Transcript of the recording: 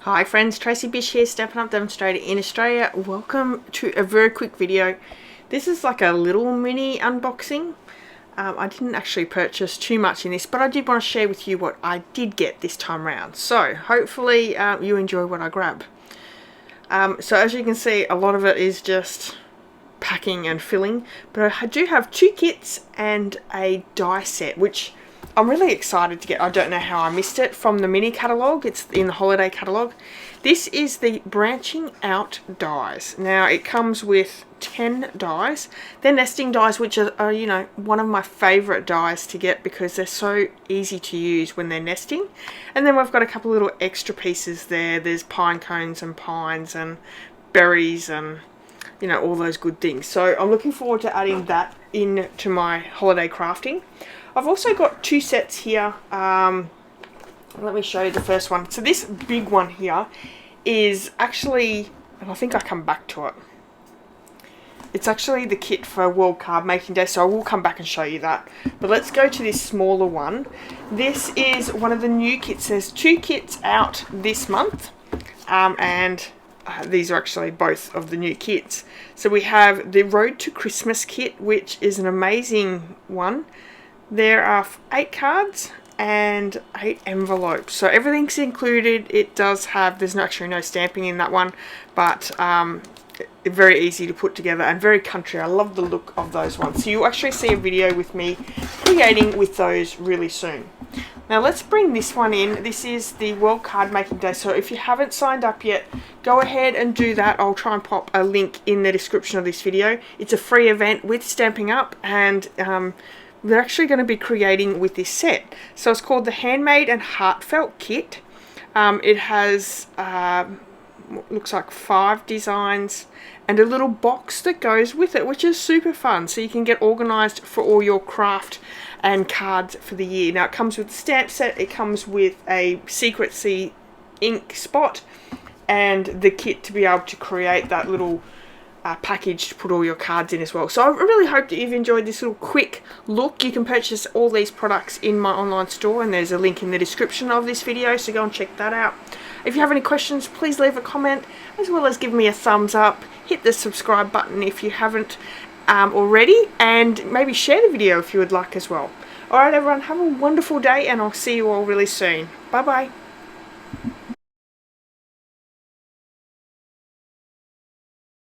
Hi friends, Tracy.bish here, Stampin' Up demonstrator in Australia. Welcome to a very quick video. This is like a little mini unboxing. I didn't actually purchase too much in this, but I did want to share with you what I did get this time around. So hopefully you enjoy what I grab. So as you can see, a lot of it is just packing and filling, but I do have two kits and a die set, which I'm really excited to get. I don't know how I missed it from the mini catalogue. It's in the holiday catalogue. This is the branching out dies. Now it comes with 10 dies. They're nesting dies, which are you know, one of my favourite dies to get because they're so easy to use when they're nesting. And then we've got a couple little extra pieces there. There's pine cones and pines and berries and you know, all those good things. So I'm looking forward to adding that into my holiday crafting. I've also got two sets here. Let me show you the first one. So this big one here is actually, and I think I come back to it. It's actually the kit for World Card Making Day, so I will come back and show you that. But let's go to this smaller one. This is one of the new kits. There's two kits out this month, these are actually both of the new kits. So we have the Road to Christmas kit, which is an amazing one. There are 8 cards and 8 envelopes, so everything's included. It does have, there's actually no stamping in that one, but very easy to put together and very country. I love the look of those ones. So you'll actually see a video with me creating with those really soon. Now let's bring this one in. This is the World Card Making Day, so if you haven't signed up yet, go ahead and do that. I'll try and pop a link in the description of this video. It's a free event with Stampin' Up, and they're actually going to be creating with this set. So it's called the Handmade and Heartfelt Kit. It has looks like 5 designs and a little box that goes with it, which is super fun, so you can get organized for all your craft and cards for the year. Now it comes with the stamp set, it comes with a secrecy ink spot and the kit to be able to create that little package to put all your cards in as well. So I really hope that you've enjoyed this little quick look. You can purchase all these products in my online store, and there's a link in the description of this video, so go and check that out. If you have any questions, please leave a comment, as well as give me a thumbs up. Hit the subscribe button if you haven't already, and maybe share the video if you would like as well. Alright everyone, have a wonderful day, and I'll see you all really soon. Bye bye.